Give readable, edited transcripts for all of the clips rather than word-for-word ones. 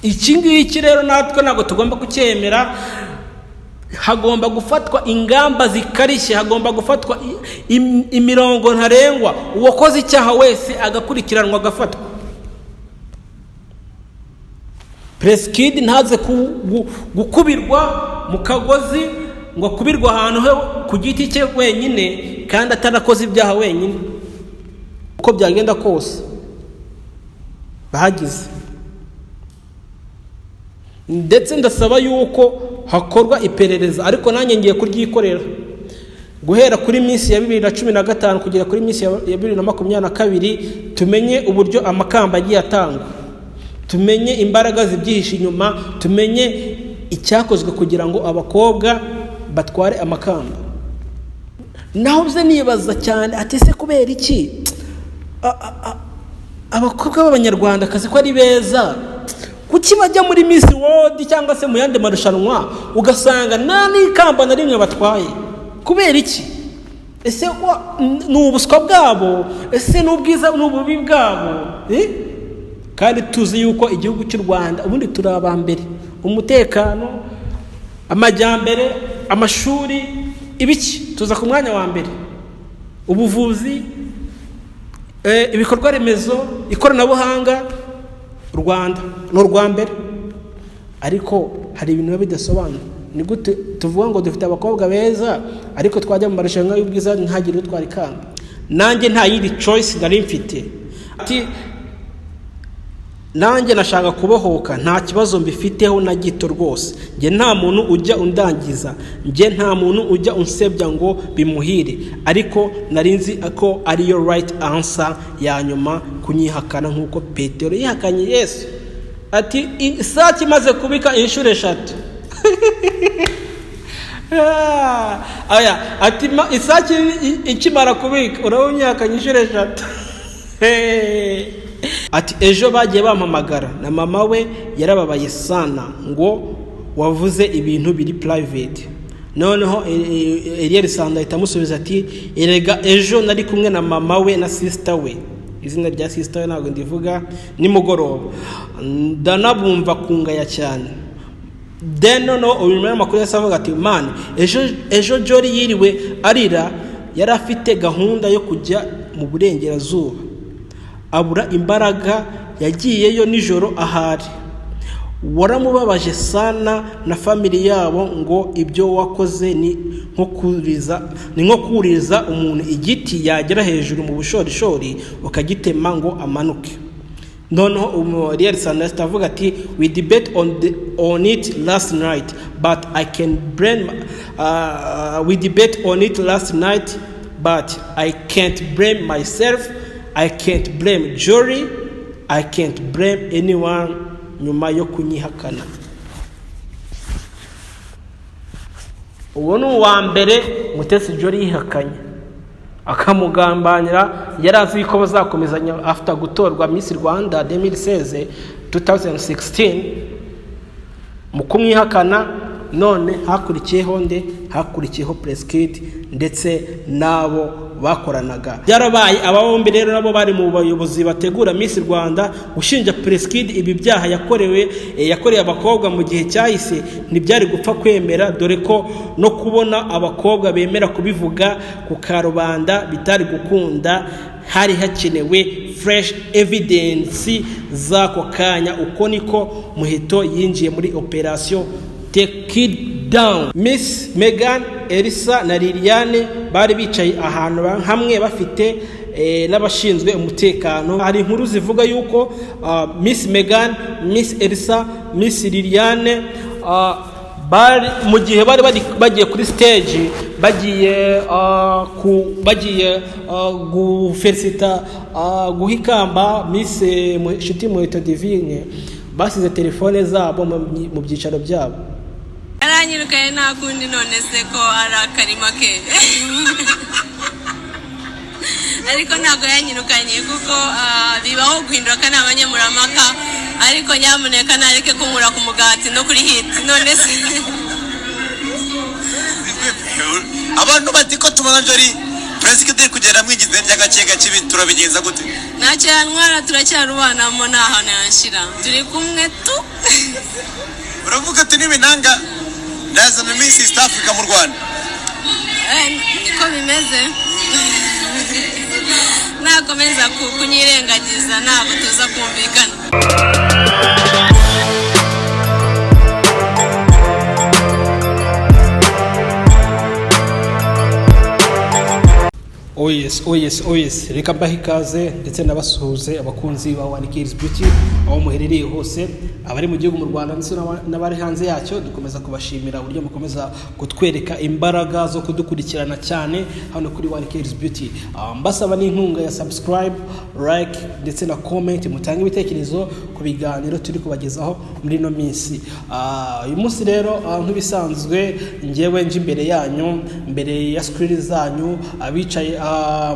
iki ngiki rero natwe ntabwo tugomba kucyemera. Hagomba gufatwa ingamba zikarishye, hagomba gufatwa imirongo ntarengwa, uwakoze icyaha wese agakurikiranwa agafatwa. Preskid ntaze gukubirwa mu kagozi ngo akubirwa ahantu he ku giti cye wenyine kandi atanakoze ibyaha wenyine. Uko byagenda kose bahagize. Ndetse ndasaba yuko hakorwa iperereza, ariko nanjye ngiye kuryikorera guhera kuri minsi ya 2015 kugera kuri minsi ya 2022, tumenye uburyo amakamba agiye atangwa, tumenye imbaraga zibyihishe inyuma, tumenye icyakozwe kugira ngo abakobwa batware amakamba. Naho bze nibaza cyane ati se kubera iki abakobwa b'abanyarwanda kazi ko ari beza, kuki bajya muri Miss World cyangwa se mu yandi marushanwa ugasanga nta n'ikamba na rimwe batwaye? Kubera iki? Ese n'ubuswa bwabo? Ese n'ubwiza n'ububi bwabo? Kandi tuzi yuko igihugu cy'u Rwanda ubundi turaba mbere, umutekano, amajyambere, amashuri, ibiki tuza ku mwanya wa mbere, ubuvuzi, ibikorwa remezo, ikoranabuhanga, Rwanda no Rwambere. Ariko hari ibintu bidasobanura. Ni gute tuvuga ngo dufite abakobwa beza ariko twajya mu marushanwa y'ubwiza ntagire utwara ikamba? Nanjye nta yindi choice nari mfite. Ati nanjye nashaka kubohoka, nta kibazo mbifiteho na gito rwose. Nge nta muntu ujya undangiza, nge nta muntu ujya unsebya ngo bimuhire, ariko narinzi ako ariyo right answer ya nyuma kunyihakana nkuko Petero yihakanye Yesu. Ati isaki maze kubika inshuro 3. Aya ati isaki ikimara kubika urabonyakanye inshuro 3. Ati ejo bagiye bampamagara na mama we yarababaye sana ngo wavuze ibintu biri private. Noneho Eliel Sanda itamusubiza ati erega ejo nari kumwe na mama we na sister we, izina rya sister we ntabwo ndivuga, nimugoroba ndanabumva kungaya cyane. Then no ubimera makuru yasavuga ati man ejo Jori Yiriwe Arira yari afite gahunda yo kujya mu burengerazuba, abura imbaraga, yagiyeyo nijoro ahari. Waramubabaje sana na family yabo ngo ibyo wakoze ni nko kuriza umuntu igiti yagera hejuru mu bushorishori ukagitema ngo amanuke. Noneho Ariel Sanders avuga ati we debate on it last night but I can blame we debate on it last night but I can't blame myself, I can't blame Jory, I can't blame anyone nyuma yo kunyihakana. Uwo ni uwa mbere Mutesi Jory yihakanye akamugambanira. Yarazi ko bazakomezanya after gutorwa Miss Rwanda 2016 mu kumwihakana. None hakurikiyeho Preskid ndetse nabo bakoranaga. Byarabaye aba bombi rero nabo bari mu bayobozi bategura Miss Rwanda ushinja Preskid ibi byaha yakoreye abakobwa mu gihe cyahise. Ntibyari gupfa kwemera, dore ko no kubona abakobwa bemera kubivuga ku karubanda bitari gukunda. Hari hakenewe fresh evidence zako kanya. Uko niko Muheto yinjiye muri operation Take It Down. Miss Megan, Elisa na Liliane bari bicaye ahantu hamwe bafite n'abashinzwe umutekano. Hari inkuru zivuga yuko Miss Megan, Miss Elisa, Miss Liliane bari mu gihe bari bagiye kuri stage bagiye gufelicita guhikamba Miss Mfite Muheto Divine, basize telefone zabo mu byicaro byabo. Aranyirukaye nta kundi none se ko ari akarima ke. Ariko ntabwo yanyirukanye kuko bibaho guhinduka n'abanyamuramaka, ariko nyamuneka nareke kunkura ku mugati no kuri hit none se. Abantu bati ko tubona Jory President kugera mwigize ry'agakega kibi turabigenza gute? Ntacyo yantwara turacyarubanamo nta hantu yanshira turi kumwe tu. Uravuga ati n'ibinanga ndazana Miss East Africa mu Rwanda. Niko bimeze. Nakomeza kunyirengagiza ntabwo tuza kumvikana. Oh yes, reka mbahe ikaze ndetse nabasuhuze abakunzi ba Hills Beauty aho muherereye hose, abari mu gihugu mu Rwanda ndetse n'abari hanze yacyo. Dukomeza kubashimira uburyo mukomeza kutwereka imbaraga zo kudukurikirana cyane hano kuri Hills Beauty. Mbasaba n'inkunga ya subscribe, like ndetse na comment, mutange ibitekerezo ku biganiro turi kubagezaho muri no minsi. Uyu munsi rero nk'ibisanzwe ngewe nje imbere yanyu, mbere ya screen zanyu, abicaye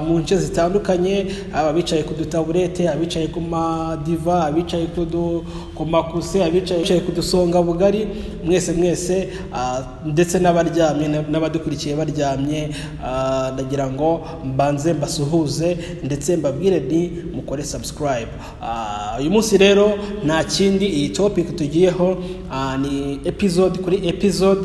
mu nce zitandukanye, abicaye ku dutaburete, abicaye ku madiva, abicaye ku makuse, abicaye ku dusonga bugari, mwese ndetse n'abaryamye n'abadukurikiye baryamye, ndagira ngo mbanze mbasuhuze ndetse mbabwire ni mukore subscribe. Uyu munsi rero nta kindi, iyi topic tugiyeho ni episode kuri episode,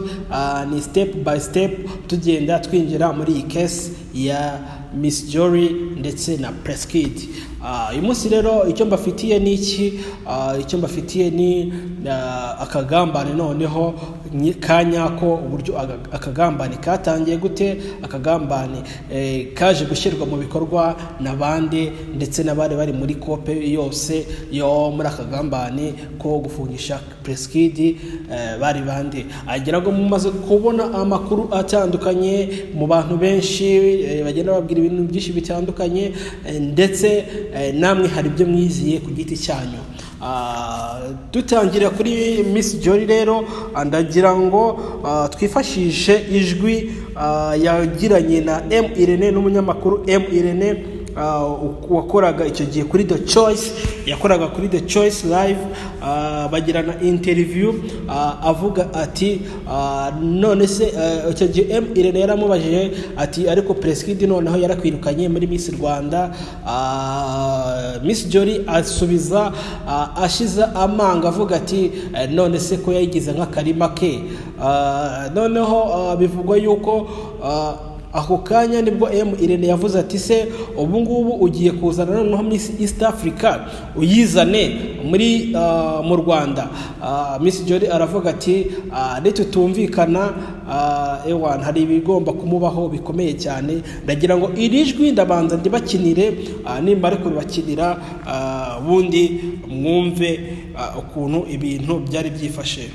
ni step by step tugenda twinjira muri iyi case ya Miss Jory ndetse na Preskid. Uyu munsi rero icyo mbafitiye ni iki? Icyo mbafitiye ni akagambane, noneho kanyako uburyo akagambane katangiye gute, akagambane kaje gushyirwa mu bikorwa na bande ndetse n'abari bari muri kope yose yo muri akagambane ko gufungisha Preskid bari bande. Agira ngo mumaze kubona amakuru atandukanye mu bantu benshi bagenda babwira ibintu byinshi bitandukanye, ndetse namwe hari ibyo mwiziye ku giti cyanyu. Dutangira kuri Miss Jory rero, ndagira ngo twifashishe ijwi yagiranye na Irene, n'umunyamakuru Irene wakoraga icyo gihe kuri The Choice, yakoraga kuri The Choice live, bagirana interview, avuga ati none se icyo gihe Irene yaramubajije ati ariko Preskid noneho yarakwirukanye muri Miss Rwanda. Miss Jory asubiza ashize amanga avuga ati none se ko yayigize nk'akarima ke. Noneho bivugwa yuko ako kanya nibwo Irene yavuze ati se ubu ngubu ugiye kuzana noneho Miss East Africa uyizane muri mu Rwanda. Miss Jory aravuga ati nitutumvikana ewan hari ibigomba kumubaho bikomeye cyane. Ndagira ngo iri jwi ndabanza ndibakinire, nimba ariko bibakinira bundi mwumve ukuntu ibintu byari byifashe.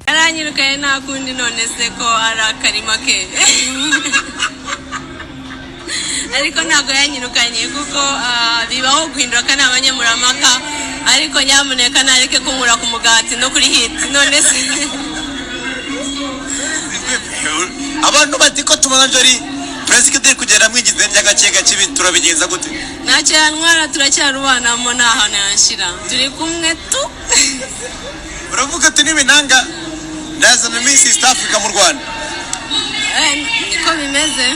Aranyirukanye nta kundi, none se ko ari akarima ke. Ariko ntabwo yanyirukanye kuko bibaho guhinduka n'abanyamuramaka, ariko nyamuneka nareke kunkura ku mugati no kuri hit. None se abantu bati ko tubona Jory Preskid kugera mwigize ry'agakega kibi turabigenza gute? ntacyo yantwara turacyarubanamo nta hantu yanshira turi kumwe tu. Uravuga ati n'ibinanga ndazana Miss East Africa mu Rwanda. Niko bimeze.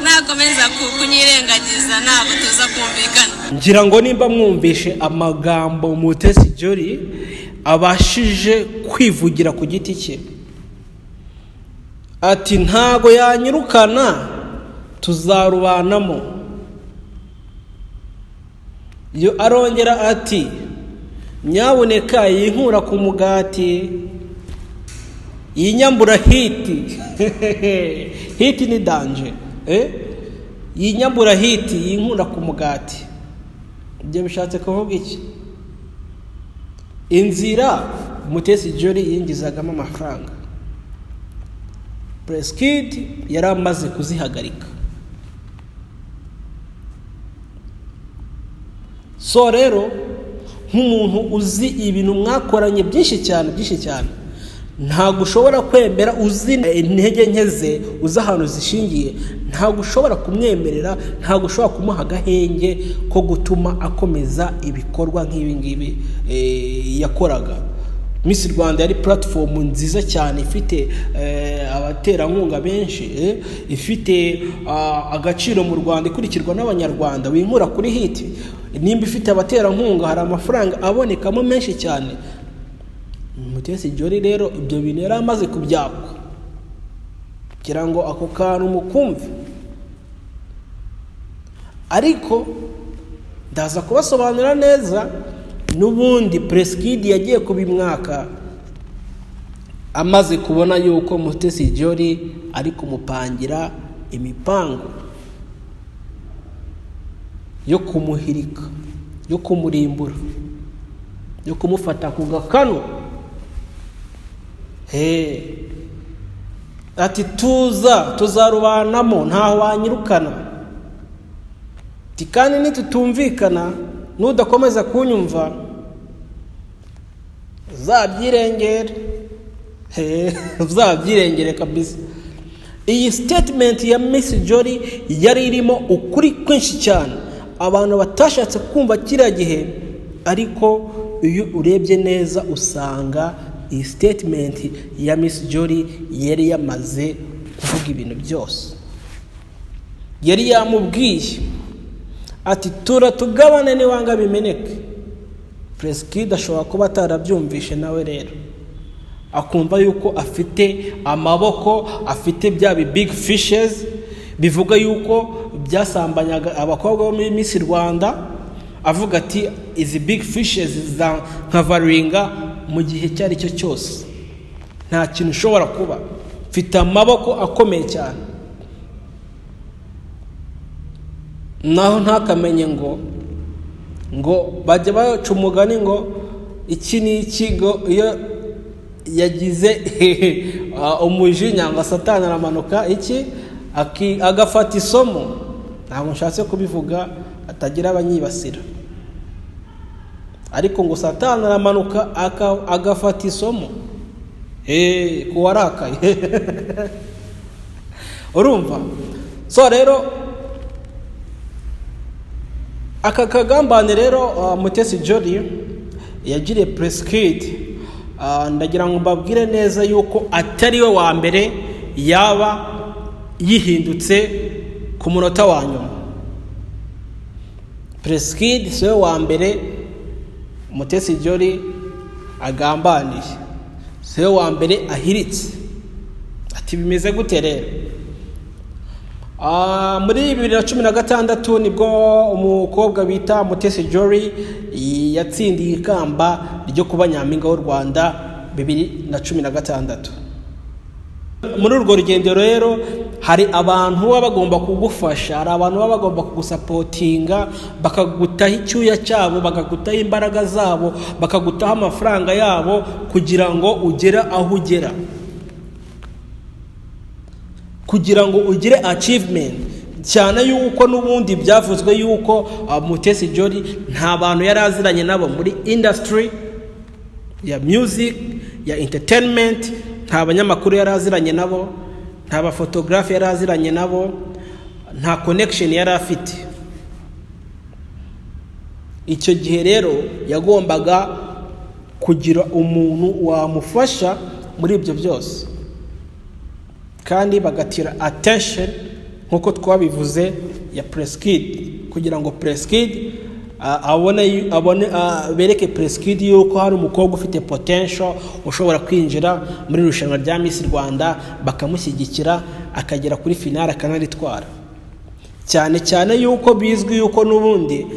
Nakomeza kunyirengagiza ntabwo tuza kumvikana. Ngira ngo nimba mwumvishe amagambo Mutesi Jory abashije kwivugira ku giti cye, ati ntago yanyirukana tuzarubanamo. Yo arongera ati nyaboneka yinkura ku mugati, yinyambura hiti. Hiti ni danger, yinyambura hiti, yinkura ku mugati. Ibyo bishatse kuvuga iki? Inzira Mutesi Jory yingizagamo amafaranga, Preskid yaramaze kuzihagarika. So rero nk'umuntu uzi ibintu mwakoranye byinshi cyane ntago ushobora kwemera, uzi intege nke ze, uzi ahantu zishingiye, ntago ushobora kumwemerera, ntago ushobora kumuha agahenge ko gutuma akomeza ibikorwa nk'ibi ngibi yakoraga. Miss Rwanda yari platform nziza cyane ifite abaterankunga benshi, ifite agaciro mu Rwanda, ikurikirwa n'abanyarwanda, winkura kuri hit. Nimba ifite abaterankunga, hari amafaranga abonekamo menshi cyane. Mutesi Jolly rero ibyo bintu yari amaze kubyakwa, kugira ngo ako kantu mukumve. Ariko ndaza kubasobanurira neza, n'ubundi Preskid yagiye kubimwaka amaze kubona yuko Mutesi Jolly ari kumupangira imipango yo kumuhirika, yo kumurimbura, yo kumufata ku gakanu. Ati tuzarubanamo ntaho wanyirukana, tikani nitutumvikana nudakomeza kunyumva uzabyirengere kabisa. Iyi statement ya Miss Jolly yari irimo ukuri kwinshi cyane abantu batashatse kumva kiriya gihe, ariko iyo urebye neza usanga iyi statement ya Miss Jolly yari yamaze kuvuga ibintu byose. Yari yamubwiye ati turatugabane niwanga bimeneke. Preskid ashobora kuba atarabyumvishe nawe rero, akumva yuko afite amaboko, afite bya big fishes bivuga yuko byasambanyaga abakobwa bo muri Miss Rwanda, avuga ati izi big fishes za nkavaringa mu gihe cyari cyo cyose, nta kintu ushobora kuba, mfite amaboko akomeye cyane. Naho ntakamenye ngo bajya baca umugani ngo iki ni ikigo, iyo yagize umujinya ngo Satani aramanuka agafata isomo. Ntabwo nshatse kubivuga atagira abanyibasira, ariko ngo Satani aramanuka agafata isomo kuwarakaye. Urumva? So rero aka kagambane rero Mutesi Jolly yagiriye Preskid, ndagira ngo mbabwire neza yuko atari we wa mbere yaba yihindutse ku munota wa nyuma. Preskid si we wa mbere Mutesi Jolly agambaniye, si we wa mbere ahiritse. Ati bimeze gute rero? Muri 2016 nibwo umukobwa bita Mutesi Jolly yatsindiye ikamba ryo kuba nyampinga w'u Rwanda 2016. Muri urwo rugendo rero hari abantu baba bagomba kugufasha, hari abantu baba bagomba kugusapotinga, bakagutaho icyuya cyabo, bakagutaho imbaraga zabo, bakagutaho amafaranga yabo kugira ngo ugere aho ugera, kugira ngo ugire achievement. Cyane yuko n'ubundi byavuzwe yuko Mutesi Jolly nta bantu yari aziranye nabo muri industry ya music, ya entertainment, nta banyamakuru yari aziranye nabo, nta ba photographe yari aziranye nabo, nta connection yari afite. Icyo gihe rero yagombaga kugira umuntu wamufasha muri ibyo byose, kandi bagatira attention nkuko twabivuze ya Preskid, kugira ngo Preskid bereke Preskid yuko hari umukobwa ufite potential ushobora kwinjira muri rushanwa rya Miss Rwanda, bakamushyigikira akagera kuri finale akanaritwara. Cyane yuko bizwi yuko n'ubundi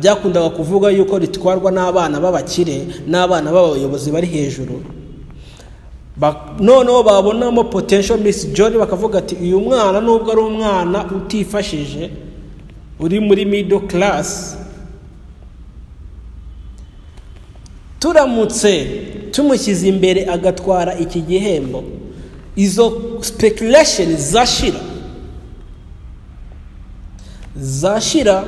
byakundaga kuvuga yuko ritwarwa n'abana b'abakire, n'abana b'abayobozi bari hejuru. Noneho babonamo potential Miss Jolly, bakavuga ati uyu mwana nubwo ari umwana utifashije, uri muri middle class, turamutse tumushyize imbere agatwara iki gihembo, izo speculation zashira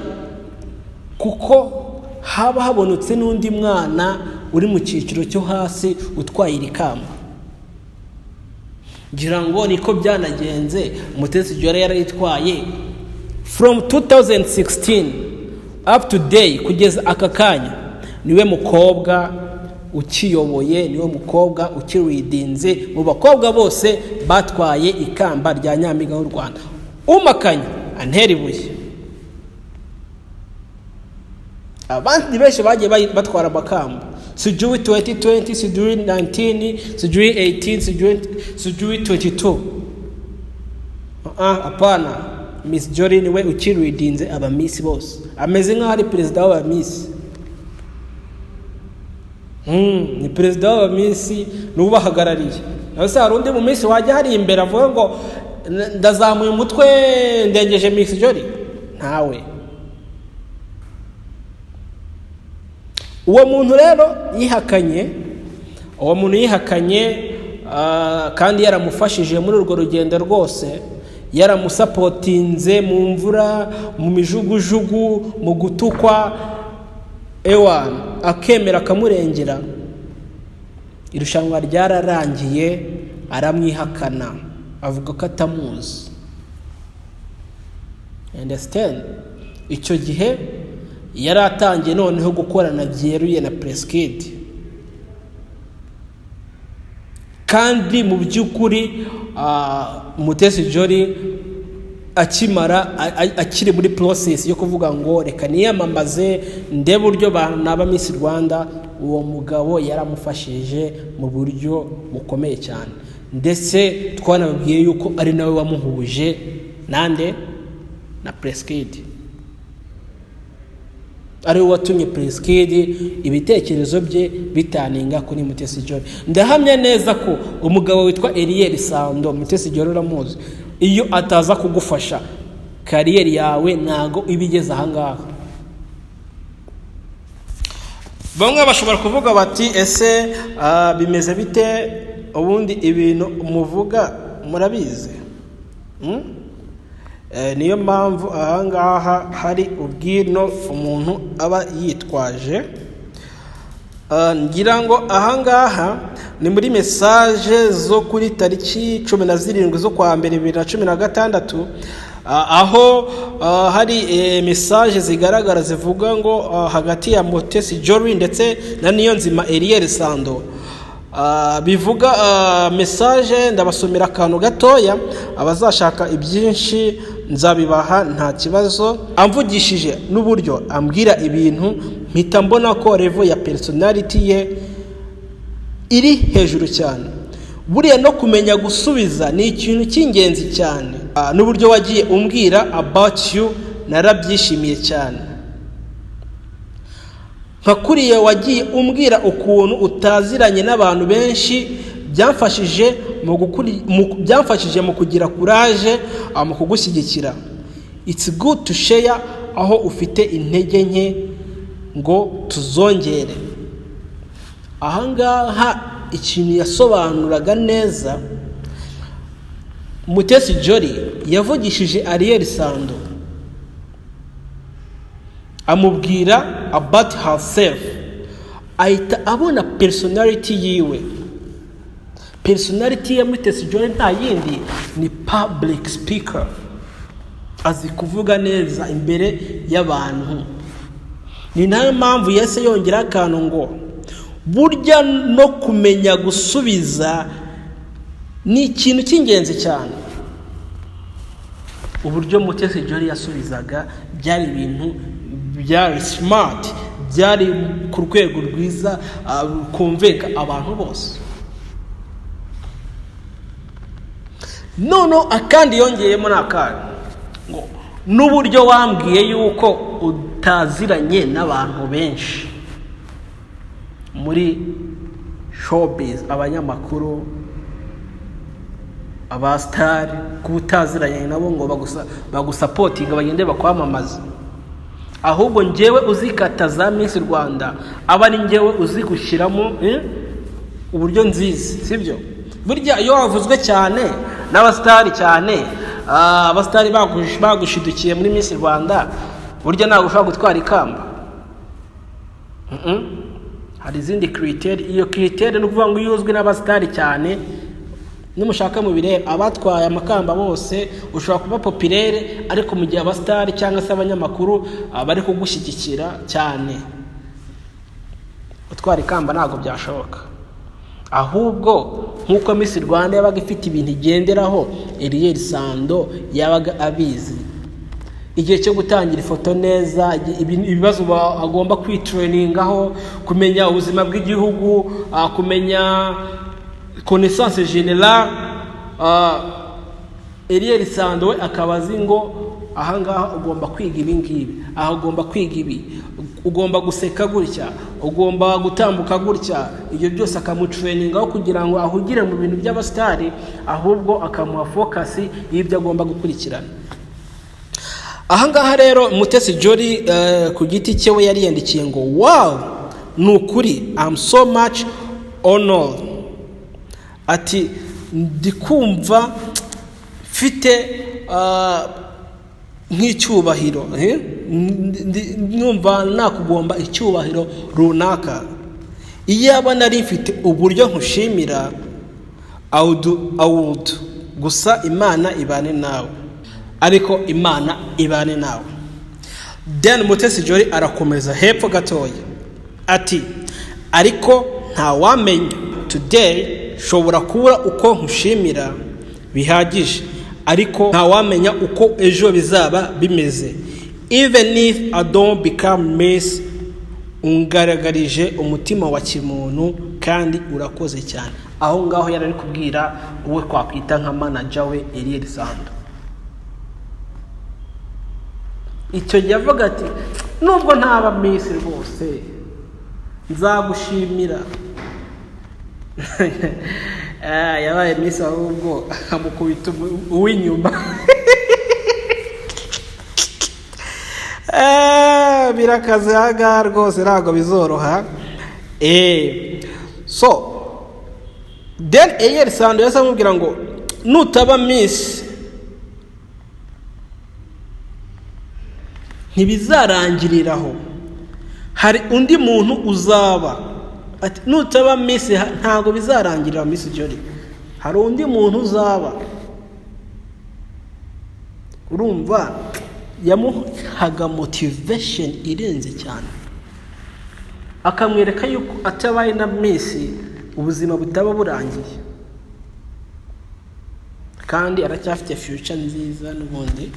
kuko haba habonetse n'undi mwana uri mu cyiciro cyo hasi utwaye iri kamba. Ngira ngo niko byanagenze. Mutesi Jolly yarayitwaye from 2016 up to day, kugeza aka kanya niwe mukobwa ukiyoboye, niwe mukobwa ukiridinze mu bakobwa bose batwaye ikamba rya nyampinga w'u Rwanda. Umakanya antera ibuye. Abandi benshi bagiye batwara amakamba, sijui 2020, sijui 19, sijui 18, sijui 22. Apana, Miss Jory niwe ukiridinze aba Miss bose, ameze nk'aho ari perezida w'aba Miss. Ni perezida w'aba Miss n'ubahagarariye. Nase hari undi mu Miss wajya hari imbere avuga ngo ndazamuye umutwe ndengeje Miss Jory? Ntawe. Uwo muntu rero yihakanye, kandi yaramufashije muri urwo rugendo rwose, yaramusapotinze mu mvura, mu mijugujugu, mu gutukwa, akemera akamurengera. Irushanwa ryararangiye, aramwihakana, avuga ko atamuzi. Understand? Icyo gihe yaratangiye noneho gukorana byeruye na Preskid, kandi mu by'ukuri Mutesi Jory akiri muri process yo kuvuga ngo reka niyamamaze ndebe buryo banaba Miss Rwanda, uwo mugabo yaramufashije mu buryo bukomeye cyane, ndetse twanababwiye yuko ari nawe wamuhuje nande na Preskid, ari watumye Preskid ibitekerezo bye bitaninga kuri Mutesi Jory. Ndahamya neza ko umugabo witwa Ariel Sando, Mutesi Jory uramuzi, iyo ataza kugufasha kariyeri yawe nago ibigeze ahangaha. Bamwe bashobora kuvuga bati ese bimeze bite ubundi ibintu umuvuga murabizi? Niyo mpamvu ahangaha hari ubwino umuntu aba yitwaje. Ngira ngo ahangaha ni muri message zo kuri tariki 17 zo kwa mbere 2016, aho hari message zigaragara zivuga ngo hagati ya Mutesi Jory ndetse na Niyonzima Ariel Sando. Bivuga message ndabasomera akantu gatoya, abazashaka ibyinshi nzabibaha nta kibazo. Amvugishije n'uburyo ambwira ibintu mpita mbona ko level ya personality ye iri hejuru cyane. Buriya no kumenya gusubiza ni ikintu cy'ingenzi cyane. N'uburyo wagiye umbwira about you narabyishimiye cyane. Nkakuriye wagiye umbwira ukuntu utaziranye n'abantu benshi, byamfashije mu kugira courage mu kugushyigikira. It's good to share aho ufite intege nke ngo tuzongere. Ahangaha ikintu yasobanuraga neza, Mutesi Jory yavugishije Ariel Sando amubwira about herself, ahita abona personality yiwe. Personality ya Mutesi Jory nta yindi ni public speaker, azi kuvuga neza imbere y'abantu. Ni nayo mpamvu yese yongera akantu ngo burya no kumenya gusubiza ni ikintu cy'ingenzi cyane. Uburyo Mutesi Jory yasubizaga byari ibintu byari smart, byari ku rwego rwiza, kumveka abantu bose. Nono akandi yongeyemo nakandi ngo n'uburyo wambwiye yuko utaziranye n'abantu benshi muri showbiz, abanyamakuru, abastar, kubutaziranye nabo ngo bagusupportinga bagende bakwamamaza. Ahubwo njewe uzikata za Miss Rwanda aba ni njewe uzigushiramo uburyo nzizi, sibyo? Burya iyo wavuzwe cyane n'abastari cyane, abastari bagushidukiye muri Miss Rwanda, burya nawe ushaka gutwara ikamba. Hari izindi criteria. Iyo criteria no kuvuga ngo yuzwe n'abastari cyane, nimushaka mu bireba abatwaye amakamba bose ushobora kuba populaire, ariko mu gihe abastari cyangwa se abanyamakuru bari kugushyigikira cyane. utwara ikamba ntabwo byashoboka, ahubwo nk'uko Miss Rwanda yabaga ifite ibintu igenderaho, Ariel Sando yabaga abizi igihe cyo gutangira ifoto neza, ibibazo agomba kwitrainingaho, kumenya ubuzima bw'igihugu, kumenya connaissance générale. Ariel Sando we akaba azi ngo ahangaha ugomba kwiga ibi ngibi, aha ugomba kwiga ibi, ugomba guseka gutya, ugomba gutambuka gutya. Ibyo byose akamutrainingaho kugira ngo ahugire mu bintu by'abastari, ahubwo akamuha focus y'ibyo agomba gukurikirana. Ahangaha rero Mutesi Jolly ku giti cye we yari yandikiye ngo wow, nukuri I'm so much honored. Ati ndikumva mfite nk'icyubahiro, numva nakugomba icyubahiro runaka. Iyo aba nari mfite uburyo nkushimira, I would. Gusa Imana ibane nawe, ariko Imana ibane nawe. Then Mutesi Jolly arakomeza hepfo gatoya ati ariko nta wamenya, today shobora kubura uko nkushimira bihagije, ariko nta wamenya uko ejo bizaba bimeze. Even if I don't become Miss, ungaragarije umutima wa kimuntu kandi urakoze cyane. Aho ngaho yari ari kubwira uwe kwakwita nka manager we Ariel Sando. Icyo yavuga ati nubwo ntaba Miss rwose nzagushimira. Yabaye Miss ahubwo amukubita uw'inyuma. Birakaze haga rwose ntabwo bizoroha. So then Ariel Sando yasamubwira ngo nutaba Miss ntibizarangiriraho, hari undi muntu uzaba. Ati nutaba Miss ntago bizarangirira Miss Jolly, hari undi muntu uzaba. Urumva yamuhaga motivation irenze cyane, akamwereka yuko atabaye na Miss ubuzima butaba burangiye, kandi aracyafite future nziza n'ubundi.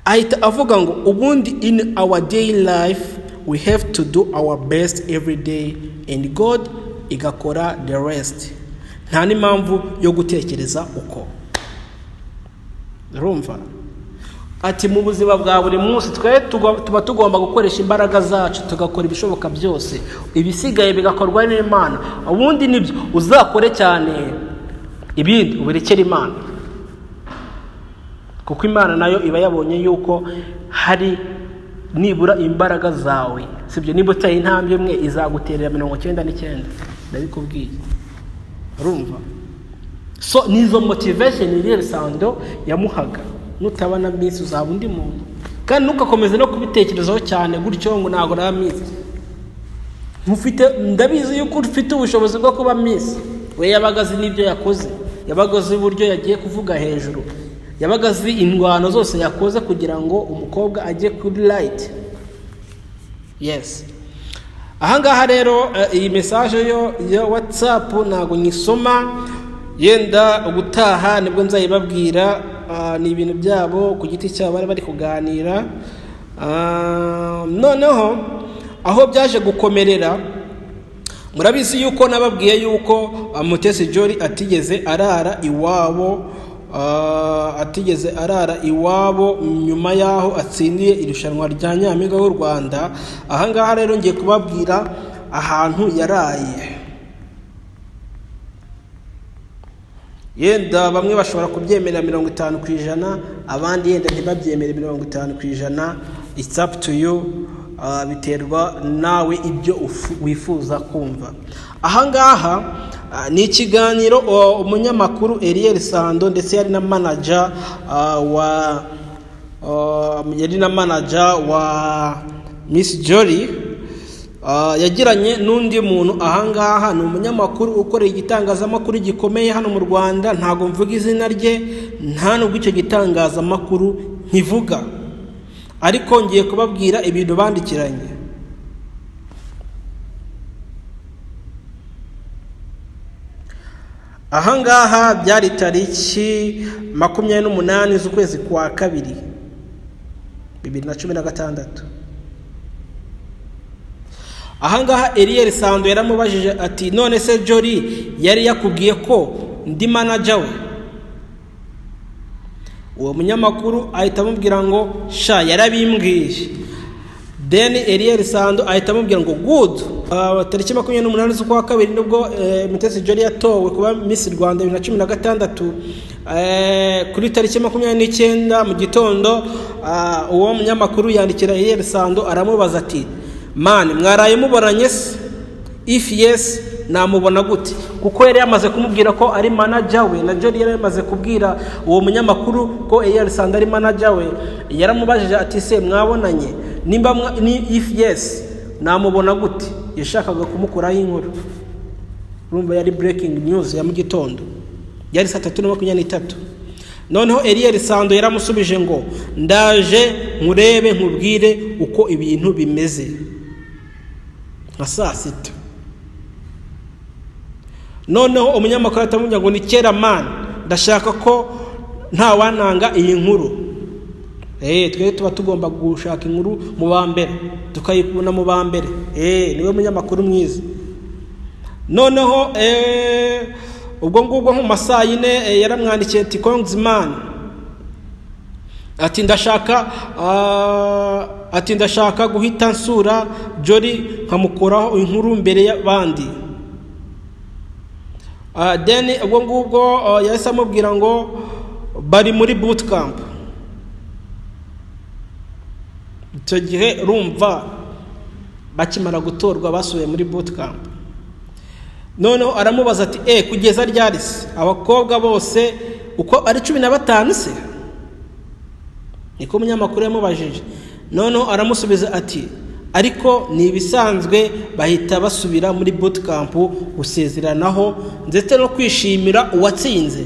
Ahita avuga ngo ubundi in our daily life we have to do our best every day and God igakora the rest. Nta n'impamvu yo gutekereza uko. Urumva ati mu buzima bwa buri munsi twe tuba tugomba gukoresha imbaraga zacu tugakora ibishoboka byose, ibisigaye bigakorwa n'Imana. Ubundi nibyo uzakore cyane, ibindi uberekere Imana, kuko Imana nayo iba yabonye yuko hari nibura imbaraga zawe, sibyo? Niba utaye intambwe imwe izaguterera 99. Ndabikubwiye. Urumva? So nizo motivation Ariel Sando yamuhaga. Nutabana Miss uzaba undi muntu, kandi nukakomeza no kubitekerezaho cyane gutyo ngo nago na Miss mufite. Ndabizi yuko ufite ubushobozi bwo kuba Miss. We yabagazi nibyo yakoze, yabagazi uburyo yagiye kuvuga hejuru, yabagazi indwano zose yakoze kugira ngo umukobwa ajye kuri light. Yes. Ahangaha rero iyi message yo WhatsApp nago nyisoma, yenda ubutaha nibwo nzayibabwira. Ni ibintu byabo ku giti cyabo bari kuganira. Noneho aho byaje gukomerera, murabizi yuko nababwiye yuko Mutesi Jolly atigeze arara iwabo nyuma yaho atsindiye irushanwa rya Nyampinga w'u Rwanda. Ahangaha rero ngiye kubabwira ahantu yaraye. Yenda bamwe bashobora kubyemera 50%, abandi yenda ntibabyemere 50%. It's up to you. Biterwa nawe ibyo wifuza kumva. Ahangaha ni ikiganiro umunyamakuru Ariel Sando ndetse yari na manager wa Miss Jolly yagiranye n'undi muntu. Ahangaha ni umunyamakuru ukoreye igitangazamakuru gikomeye hano mu Rwanda. Ntago mvuga izina rye, nta nubwo icyo gitangazamakuru nkivuga, ariko ngiye kubabwira ibintu bandikiranye. ahangaha byari tariki 28 z'ukwezi kwa kabiri 2016. ahangaha Ariel Sando yaramubajije ati none se Jolly yari yakubwiye ko ndi manager we? uwo munyamakuru ahita amubwira ngo sha yarabimbwiye. Then Ariel Sando ahita amubwira ngo good. Tariki 28 z'ukwa kabiri nibwo Mutesi Jolly yatowe kuba Miss Rwanda 2016. Kuri tariki 29 mu gitondo uwo munyamakuru yandikira Ariel Sando aramubaza ati man mwaraye muboranye se? If yes namubona gute? Kuko yari yamaze kumubwira ko ari manager we, na Jolly yari yamaze kubwira uwo munyamakuru ko Ariel Sando ari manager we. Yaramubajije ati se mwabonanye? Nimba if yes namubona gute? Yashakaga kumukuraho inkuru. Urumva yari breaking news ya mu gitondo, yari 3:23. Noneho Ariel Sando yaramusubije ngo ndaje nkurebe nkubwire uko ibintu bimeze nka saa 6. Noneho umunyamakuru atamubwira ngo ni kera man ndashaka ko nta wananga iyi nkuru. Twe tuba tugomba gushaka inkuru mu bambere tukayikubona mu bambere. Niwe munyamakuru mwiza. Noneho ubwo ngubwo nko masaa 4 yaramwandikiye ati Kongsman ati ndashaka guhita nsura Jolly nkamukuraho inkuru mbere y'abandi. Then ubwo ngubwo yahise amubwira ngo bari muri bootcamp. Icyo gihe rumva bakimara gutorwa basubiye muri bootcamp. Noneho aramubaza ati kugeza ryari se abakobwa bose uko ari 15 se? Niko umunyamakuru yamubajije. Noneho aramusubiza ati ariko ni ibisanzwe bahita basubira muri bootcamp gusezeranaho ndetse no kwishimira uwatsinze.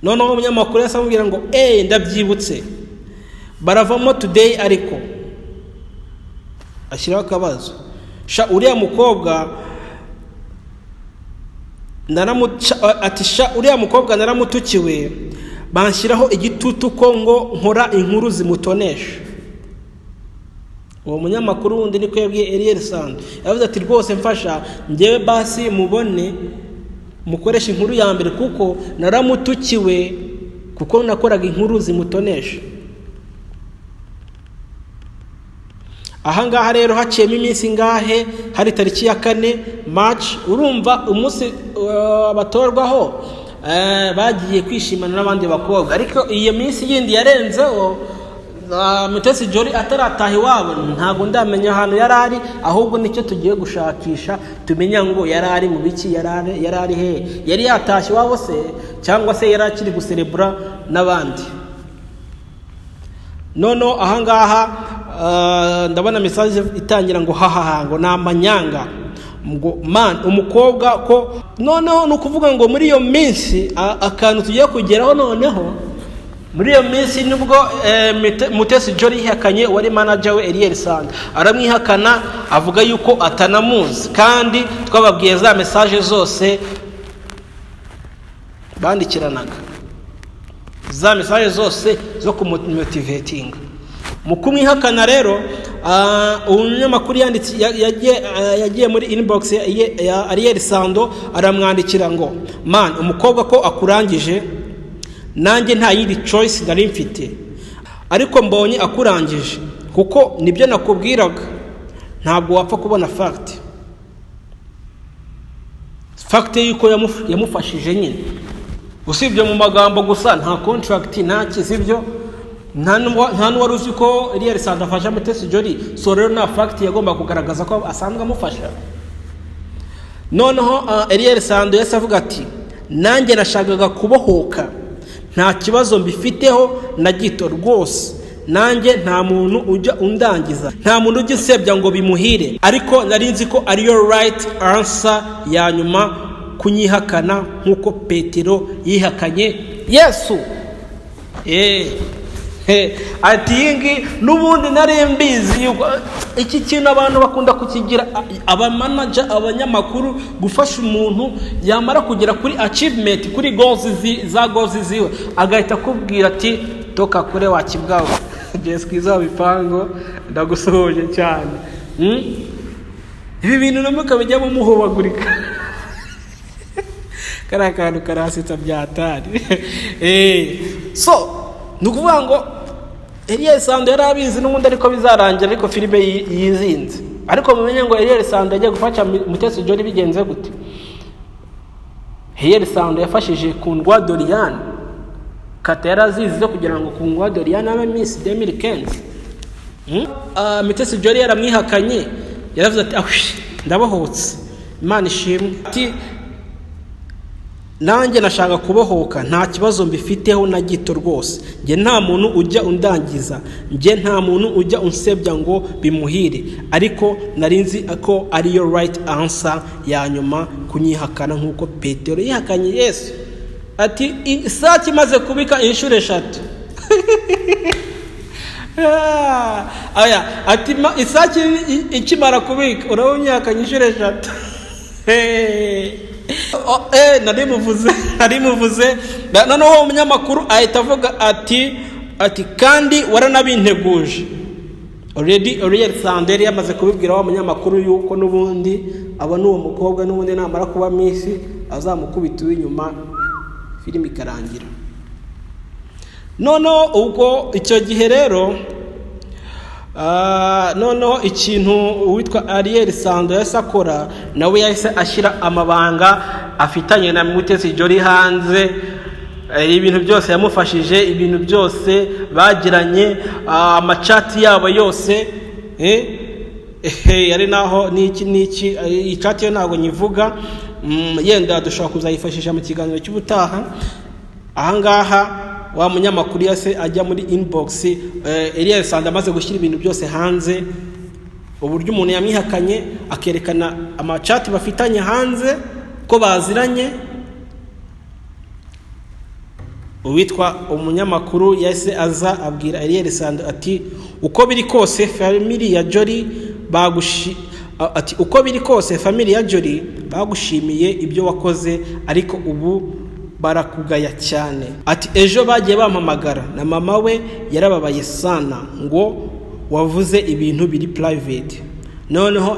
Noneho umunyamakuru yasamubwira ngo ndabyibutse baravamo today ariko ashyiraho akabazo sha uriya mukobwa naramutukiwe banshyiraho igitutu ko ngo nkora inkuru zimutonesha. Uwo munyamakuru wundi niko yabwiye Ariel Sando yavuze ati rwose mfasha ngewe basi mubone mukoresha inkuru ya mbere kuko naramutukiwe kuko nakoraga inkuru zimutonesha. Ahangaha rero haciyemo iminsi ngahe hari tariki ya 4 March. Urumva umunsi batorwaho bagiye kwishimana n'abandi bakobwa, ariko iyo minsi yindi yarenzeho Mutesi Jolly atarataha iwabo ntago ndamenya hano yarari, ahubwo nicyo tugiye gushakisha tumenya ngo yarari mu biki, yarari he, yari yatashye iwabo se cyangwa se yarakiri guserebura n'abandi. Nono ahangaha ndabona message itangira ngo hahaha ngo namanyanga ngo man umukobwa ko noneho nukuvuga ngo muri iyo minsi akantu tugiye kugeraho. Noneho muri iyo minsi nibwo Mutesi Jolly yihakanye wari manager we Ariel Sando, aramwihakana avuga yuko atanamuzi, kandi twababwiye za message zose bandikiranaga, za message zose zo kumumotivating. Mu kumwihakana rero umunyamakuru yanditse yagiye muri inbox ya Ariel Sando aramwandikira ngo man umukobwa ko akurangije nanjye nta yindi choice nari mfite, ariko mbonye akurangije kuko nibyo nakubwiraga, ntabwo wapfa kubona fact yuko yamufashije nyine, usibye mu magambo gusa nta contract nta kizibyo, nta n'uwari uzi ko Ariel Sando afasha Mutesi Jolly, so rero na fact yagomba kugaragaza ko asanzwe amufasha. Noneho Ariel Sando yase avuga ati nanjye nashakaga kubohoka, nta kibazo mbifiteho na gito rwose, nanjye nta muntu ujya undangiza, nta muntu ujya usebya ngo bimuhire, ariko nari nzi ko ari your right answer ya nyuma kunyihakana nkuko Petero yihakanye Yesu. ati yingi n'ubundi nari mbizi yuko iki kintu abantu bakunda kukigira abamanager abanyamakuru gufasha umuntu yamara kugera kuri achievement kuri goals ziwe agahita kubwira ati toka kure wakibwaho Jess kwiza bipango ndagusohoje cyane ibi bintu namuka bijyamo muhobagurika karakantu karasitsa byatari so nukuvuga ngo Elias Sando yarabizi n'ubundi ariko bizarangira ariko filime yizinze ariko mumenye ngo Elias Sando yagiye gufasha Mutesi Jolly bigenze gute Elias Sando yafashije Kundwa Doriane kata yarazize kugira ngo Kundwa Doriane abe Miss 2015 Mutesi Jolly yaramwihakanye yaravuze ati ndabohotse Imana ishimwe ati nanjye nashaka kubohoka nta kibazo mbifiteho na gito rwose nge nta muntu ujya undangiza nge nta muntu ujya unsebya ngo bimuhire ariko narinzi ko ari yo right answer ya nyuma kunyihakana nkuko Petero yihakanye Yesu ati isaki maze kubika inshuro 3 aya ati isaki ikimara kubika urabonyakanye inshuro 3 narimuvuze noneho umunyamakuru ahita avuga ati kandi waranabinteguje already Elias Sando yamaze kubibwira wa munyamakuru yuko nubundi aba n'uwo mukobwa nubundi namara kuba Miss azamukubita inyuma filime ikarangira noneho ubwo icyo gihe rero noneho ikintu witwa Elias Sando yasakora nawe yahise ashyira amabanga afitanye na Mutesi Jolly hanze ibintu byose yamufashije ibintu byose bagiranye amachat yabo yose yari naho niki ichat yo ntago nyivuga yenda dushaka kuzayifashisha mu kiganiro cy'ubutaha ahangaha wa munyamakuru yase ajya muri inbox Elias Sando amaze gushyira ibintu byose hanze uburyo umuntu yamwihakanye akerekana amachat bafitanye hanze ko baziranye uwitwa umunyamakuru yase aza abwira Elias Sando ati uko biri kose family ya Jolly bagushimiye ibyo wakoze ariko ubu barakugaya cyane ati ejo bagiye bampamagara na mama we yarababaye sana ngo wavuze ibintu biri private noneho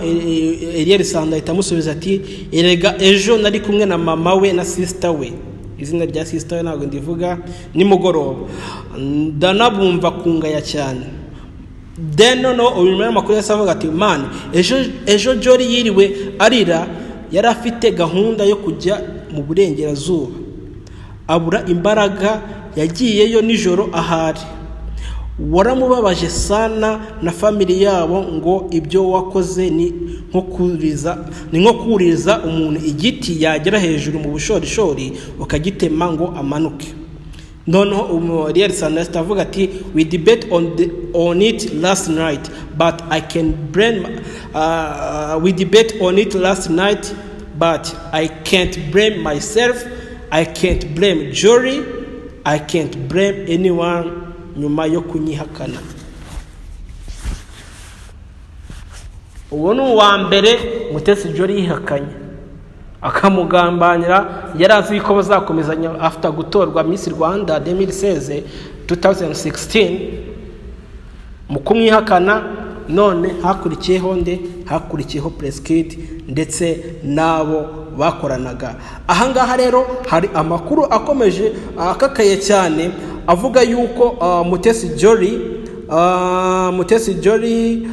Elias Sando ahita amusubiza ati erega ejo nari kumwe na mama we na sister we izina rya sister we ntabwo ndivuga nimugoroba ndanabumva kungaya cyane then no uyu makuru yasavuga ati man ejo Jolly Yiriwe Arira yari afite gahunda yo kujya mu burengerazuba abura imbaraga yagiyeyo nijoro ahari waramubabaje sana na family yabo ngo ibyo wakoze ni nko kuriza umuntu igiti yagera hejuru mu bushorishori ukagitema ngo amanuke noneho Elias Sando avuga ati we debate on it last night but I can blame we debate on it last night but I can't blame myself I can't blame Jolly I can't blame anyone nyuma yo kunyihakana uwo ni uwa mbere Mutesi Jolly yihakanye akamugambanira yarazi ko bazakomezanya after gutorwa Miss Rwanda 2016 mu kumwihakana none hakurikiyeho press kit ndetse nabo bakoranaga ahangaha rero hari amakuru akomeje akakaye cyane avuga yuko Mutesi Jolly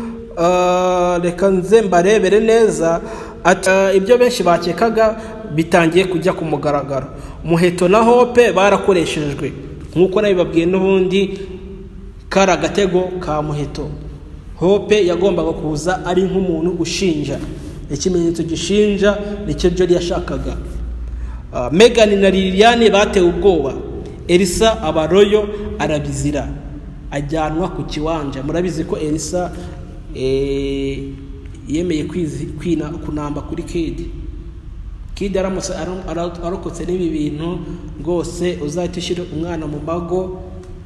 reka nze mbarebere neza ati ibyo benshi bakekaga bitangiye kujya ku mugaragaro Muheto na Hope barakoreshejwe nkuko nabibabwiye n'ubundi kara gatego ka Muheto Hope yagombaga kuza ari nk'umuntu ushinja ikimenyetso gishinja nicyo Jolly yashakaga Megan na Liliane batewe ubwoba Elisa abaroyo arabizira ajyanwa ku kiwanja murabizi ko Elisa yemeye kunamba kuri Kid aramutse arokotse n'ibi bintu rwose uzahita ushyira umwana mu mago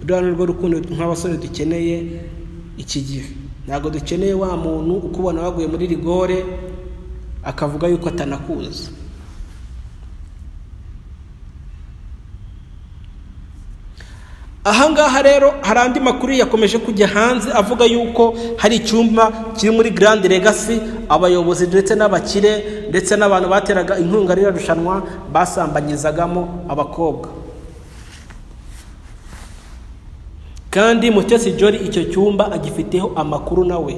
ruriya ni rwo rukundo nk'abasore dukeneye iki gihe. Ntabwo dukeneye wa muntu ukubona waguye muri rigore akavuga yuko atanakuza. Ahangaha rero hari andi makuru yakomeje kujya hanze avuga yuko hari icyumba kiri muri Grand Legacy abayobozi ndetse n'abakire ndetse n'abantu bateraga inkunga rira rushanwa basambanyizagamo abakobwa. Kandi Mutesi Jolly icyo cyumba agifiteho amakuru nawe.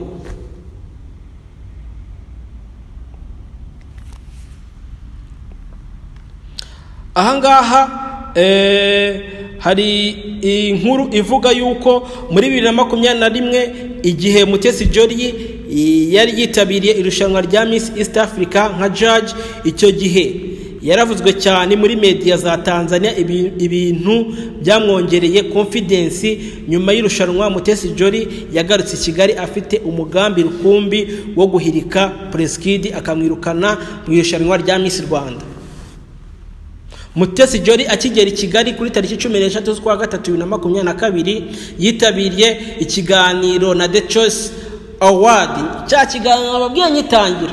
Ahangaha hari inkuru ivuga yuko muri 2021 igihe Mutesi Jolly yari yitabiriye irushanwa rya Miss East Africa nka judge, icyo gihe yaravuzwe cyane muri media za Tanzania, ibintu byamwongereye confidence. Nyuma y'irushanwa Mutesi Jolly yagarutse i Kigali afite umugambi rukumbi wo guhirika Preskid akamwirukana mu irushanwa rya Miss Rwanda. Mutesi Jolly akigera i Kigali kuri tariki 13 z'ukwa gatatu 2022 yitabiriye ikiganiro na The Choice Award. Cya kiganiro ababwiye nyitangira.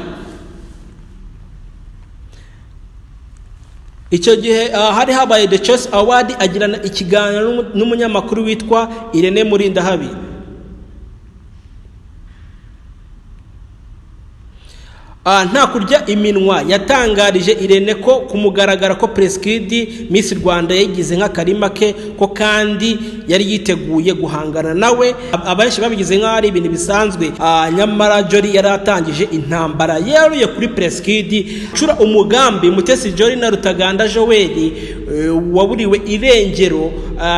Icyo gihe hari habaye The Choice Award, agirana ikiganiro n'umunyamakuru witwa Irene Murindahabi. Nta kurya iminwa yatangarije Irene ko kumugaragara ko Preskid Miss Rwanda yagize nk'akarima ke ko kandi yari yiteguye guhangana nawe. Abenshi babigize nk'ari ibintu bisanzwe, nyamara Jolly yaratangije intambara yeruye kuri Preskid cura umugambi. Mutesi Jolly na Rutaganda Joel waburiwe irengero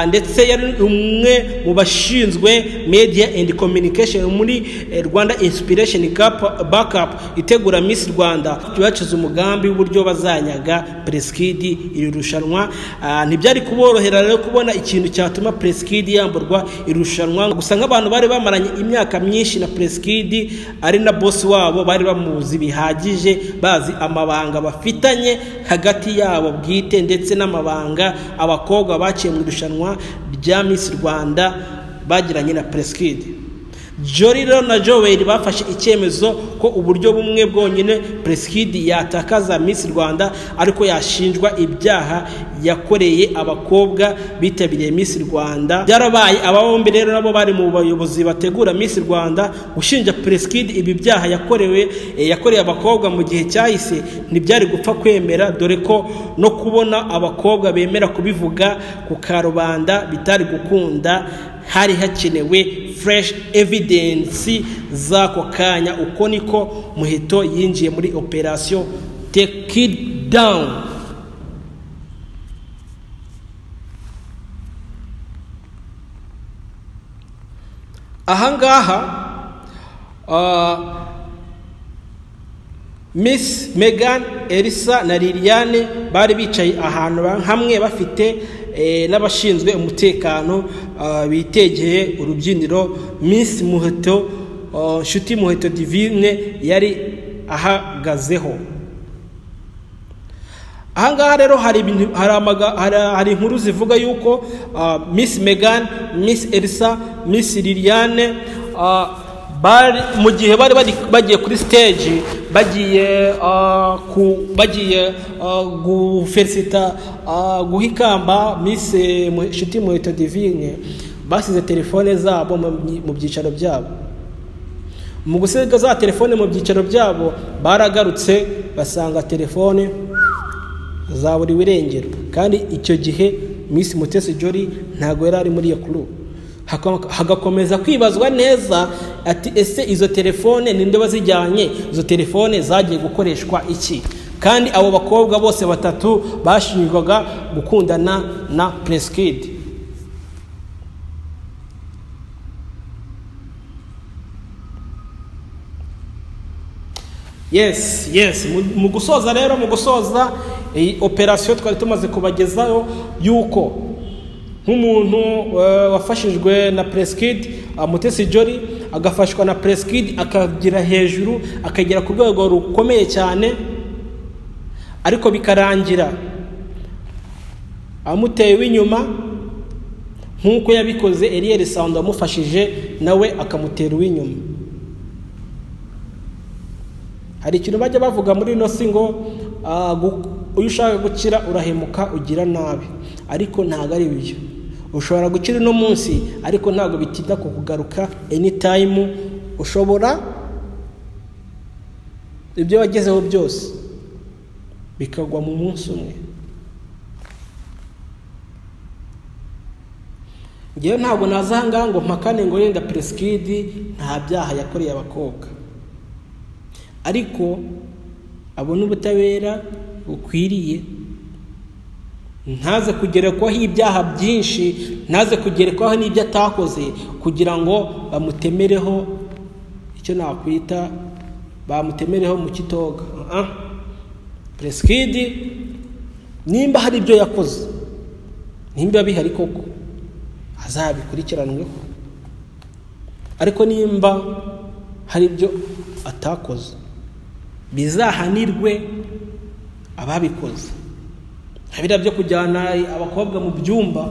ndetse yari umwe mu bashinzwe media and communication muri Rwanda Inspiration Backup itegura Miss Rwanda. Bacize umugambi w'uburyo bazanyaga Preskid iri rushanwa. Ntibyari kuborohera rero kubona ikintu cyatuma Preskid yamburwa irushanwa. Gusa nk'abantu bari bamaranye imyaka myinshi na Preskid ari na boss wabo, bari bamuzi bihagije, bazi amabanga bafitanye hagati yabo bwite ndetse n'amabanga abakobwa baciye mu irushanwa rya Miss Rwanda bagiranye na Preskid. Jolly na Joel bafashe icyemezo ko uburyo bumwe bwonyine Preskid yatakaza Miss Rwanda ariko yashinjwa ibyaha yakoreye abakobwa bitabiriye Miss Rwanda. Byarabaye aba bombi rero nabo bari mu bayobozi bategura Miss Rwanda gushinja Preskid ibi byaha yakoreye abakobwa mu gihe cyahise. Ntibyari gupfa kwemera, dore ko no kubona abakobwa bemera kubivuga ku karubanda bitari gukunda. Hari hakenewe fresh evidence zako kanya. Uko niko Muheto yinjiye muri operation Take It Down. Ahangaha Miss Megan, Elisa na Liliane bari bicaye ahantu hamwe bafite n'abashinzwe umutekano bitegeye urubyiniro. Miss Muheto Nshuti Muheto Divine yari ahagazeho. Ahangaha rero hari inkuru zivuga yuko Miss Megan, Miss Elisa, Miss Liliane bari mu gihe bari bagiye kuri stage bagiye gufelicita guhikamba Miss Nshuti Muheto Divine, basize telefone zabo mu byicaro byabo. Mu gusiga za telefone mu byicaro byabo baragarutse basanga telefone zaburiwe irengero. Kandi icyo gihe Miss Mutesi Jolly ntago yari ari muri iyo crew. Hagakomeza kwibazwa neza ati ese izo telefone ninde bazijyanye, izo telefone zagiye gukoreshwa iki? Kandi abo bakobwa bose batatu bashinjwaga gukundana na Preskid. Yes, mu gusoza rero, iyi operation twari tumaze kubagezaho yuko nk'umuntu wafashijwe na Preskid, Mutesi Jolly agafashwa na Preskid akagira hejuru akagera ku rwego rukomeye cyane, ariko bikarangira amuteye inyuma nkuko yabikoze Ariel Sound amufashije nawe akamutera uw'inyuma. Hari ikintu bajya bavuga muri no singo uyu ushaka gukira urahemuka ugira nabi, ariko ntago ari byo. Ushobora gukira no munsi ariko ntago bitinda kukugaruka anytime. Ushobora ibyo wagezeho byose bikagwa mu munsi umwe. Ngewe ntabwo nazanga ngo mpakane ngo yenda Preskid nta byaha yakoreye abakobwa, ariko abona ubutabera bukwiriye, ntaze kugerekwaho ibyaha byinshi, ntaze kugerekwaho n'ibyo atakoze kugira ngo bamutemereho icyo nakwita bamutemereho mu kitoga. Preskid nimba hari ibyo yakoze, nimba bihari koko azabikurikiranweho, ariko nimba hari ibyo atakoze bizahanirwe ababikoze. Habira byo kujyana abakobwa mu byumba,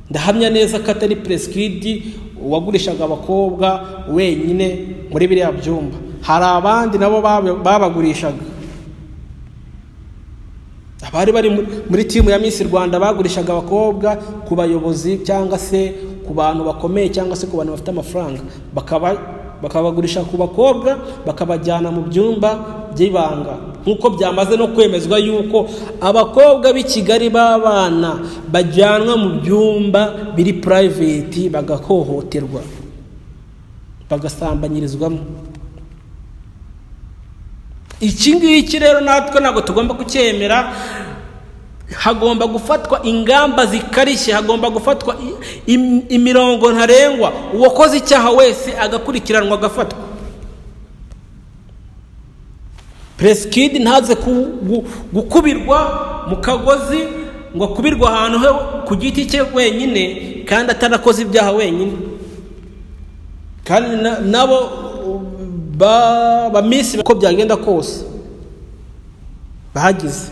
ndahamya neza ko atari Preskid wagurishaga abakobwa wenyine muri biriya byumba. Hari abandi nabo babagurishaga, abari bari muri timu ya Miss Rwanda bagurishaga abakobwa ku bayobozi cyangwa se ku bantu bakomeye cyangwa se ku bantu bafite amafaranga, bakabagurisha ku bakobwa bakabajyana mu byumba by'ibanga, nkuko byamaze no kwemezwa yuko abakobwa b'i Kigali b'abana bajyanwa mu byumba biri private bagahohoterwa bagasambanyirizwamo. Iki ngiki rero natwe ntabwo tugomba kucyemera. Hagomba gufatwa ingamba zikarishye, hagomba gufatwa imirongo ntarengwa. Uwakoze icyaha wese agakurikiranwa agafatwa. Preskid ntaze gukubirwa mu kagozi ngo akubirwa ahantu he ku giti cye wenyine kandi atanakoze ibyaha wenyine. Kandi nabo ba Miss ko byagenda kose bahagize.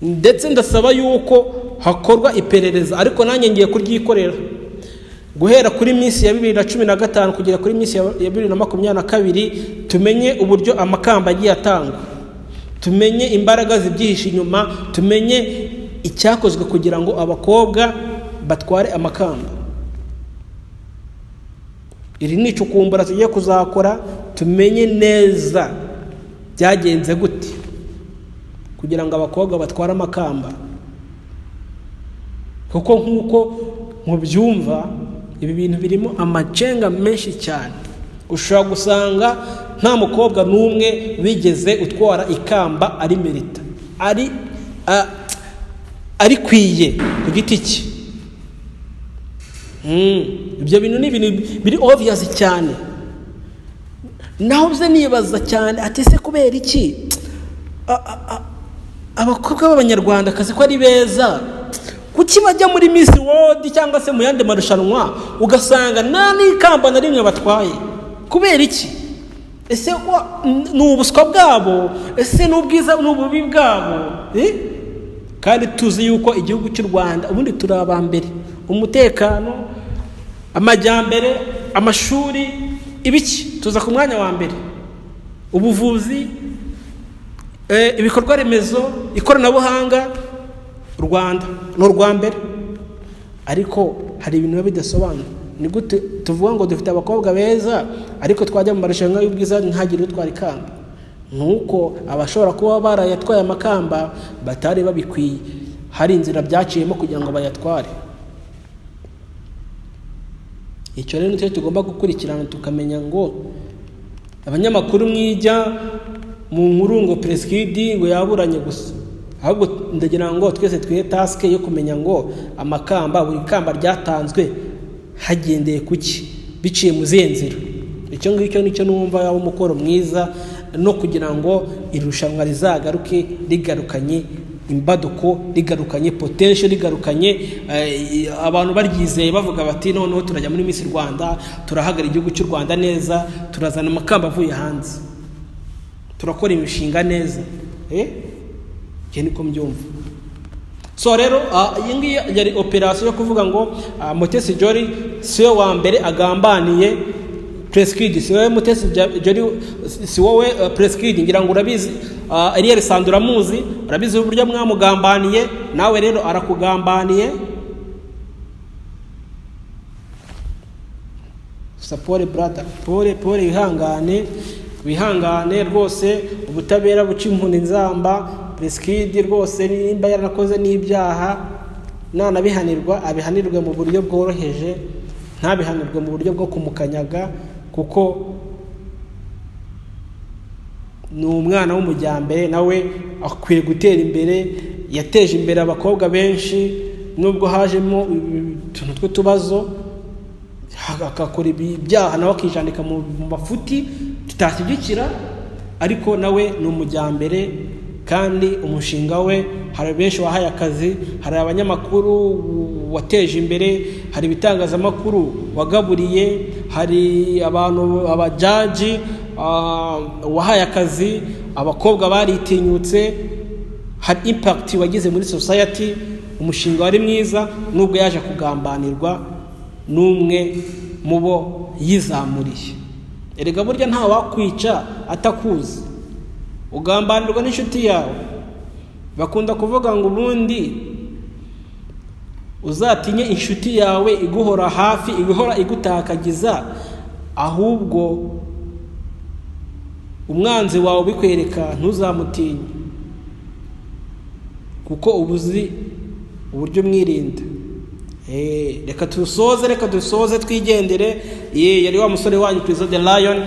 Ndetse ndasaba yuko hakorwa iperereza, ariko nanjye ngiye kuryikorera guhera kuri Miss ya 2015 kugera kuri Miss ya 2022, tumenye uburyo amakamba agiye atangwa, tumenye imbaraga zibyihishe inyuma, tumenye icyakozwe kugira ngo abakobwa batware amakamba. Iri ni icukumbura tugiye kuzakora, tumenye neza byagenze gute kugira ngo abakobwa batware amakamba. Kuko nkuko mubyumva ibi bintu birimo amacenga menshi cyane. Ushobora gusanga nta mukobwa n'umwe wigeze utwara ikamba ari merita, ari kwiye ku giti cye. Ibyo bintu ni ibintu biri obvious cyane. Naho bze nibaza cyane ati se kubera iki abakobwa b'Abanyarwanda kazi ko ari beza, kuki bajya muri Miss World cyangwa se mu yandi marushanwa ugasanga nta n'ikamba na rimwe batwaye? Kubera iki? Ese ni ubuswa bwabo? Ese n'ubwiza n'ububi bwabo? Kandi tuzi yuko igihugu cy'u Rwanda ubundi turi abambere, umutekano, amajyambere, amashuri, ibiki tuza ku mwanya wa mbere, ubuvuzi, ibikorwa remezo, ikoranabuhanga, Rwanda no Rwambere. Ariko hari ibintu bidasobanura. Ni gute tuvuga ngo dufite abakobwa beza ariko twajya mu marushanwa y'ubwiza ntagire utwara ikamba? Nuko abashobora kuba barayatwaye amakamba batari babikwiye, hari inzira byaciyemo kugira ngo bayatware. Icyo rero nicyo tugomba gukurikirana tukamenya ngo abanyamakuru mwijya mu nkuru ngo Preskid ngo yaburanye gusa, ahubwo ndagira ngo twese twiye task yo kumenya ngo amakamba buri kamba ryatanzwe hagendeye kuki, biciye mu zenzero. Icyo ngicyo nicyo numva yabo umukoro mwiza, no kugira ngo irushanwa rizagaruke rigarukanye imbaduko, rigarukanye potential, rigarukanye abantu baryizeye bavuga bati noneho turajya muri Miss Rwanda, turahagara igihugu cy'u Rwanda neza, turazana amakamba avuye hanze, turakora imishinga neza. Niko mbyumva. So rero iyi ngiyi yari operation yo kuvuga ngo Mutesi Jolly siwe wa mbere agambaniye Preskid, siwe Mutesi Jolly, si wowe Preskid, ngira ngo urabizi Ariel Sandura muzi, urabizi uburyo mwamugambaniye, nawe rero arakugambaniye. Sapore brother, pole wihangane rwose, ubutabera buca inkoni nzamba. Preskid rwose nimba yarakoze n'ibyaha nanabihanirwa abihanirwe mu buryo bworoheje, ntabihanirwe mu buryo bwo kumukanyaga, kuko ni umwana w'umujyambere, nawe akwiye gutera imbere. Yateje imbere abakobwa benshi, nubwo hajemo utuntu tw'utubazo akakora ibyaha nawe akijandika mu mafuti tutashyigikira, ariko nawe ni umujyambere. Kandi umushinga we hari benshi wahaye akazi, hari abanyamakuru wateje imbere, hari ibitangazamakuru wagaburiye, hari abantu abajaji wahaye akazi, abakobwa baritinyutse, hari impact wagize muri society. Umushinga wari mwiza, nubwo yaje kugambanirwa n'umwe mubo yizamuriye. Erega burya nta wakwica atakuzi, ugambanirwa n'inshuti yawe. Bakunda kuvuga ngo ubundi uzatinye inshuti yawe iguhora hafi, iguhora igutakagiza, ahubwo umwanzi wawe bikwereka ntuzamutinye, kuko ubuzi uburyo mwirinda. Reka dusoze twigendere. Yari wa musore wanyu Prizo the Lion,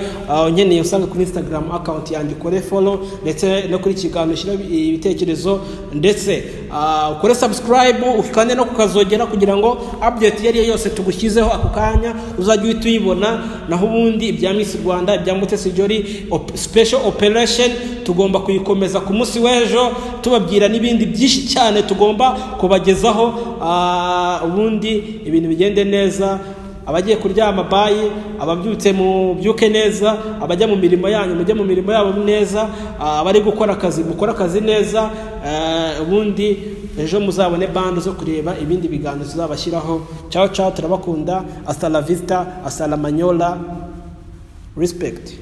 nkeneye usanga kuri Instagram account yanjye, kore follow, ndetse no kuri kiganiro shira ibitekerezo, ndetse ukore subscribe, ukande no kukazogera kugira ngo update yari yose tugushyizeho ako kanya uzajye tuyibona. Naho ubundi ibya Miss Rwanda, ibya Mutesi Jolly special operation tugomba kuyikomeza ku munsi w'ejo, tubabwira n'ibindi byinshi cyane tugomba kubagezaho. Ubundi ibintu bigende neza, abagiye kuryama bayi, ababyutse mu byuke neza, abajya mu mirimo yanyu mujye mu mirimo yabo neza, abari gukora akazi mukora akazi neza. Ubundi ejo muzabone bando zo kureba ibindi biganiro tuzabashyiraho. Ciao turabakunda, hasta la vista, hasta la manyola, respect.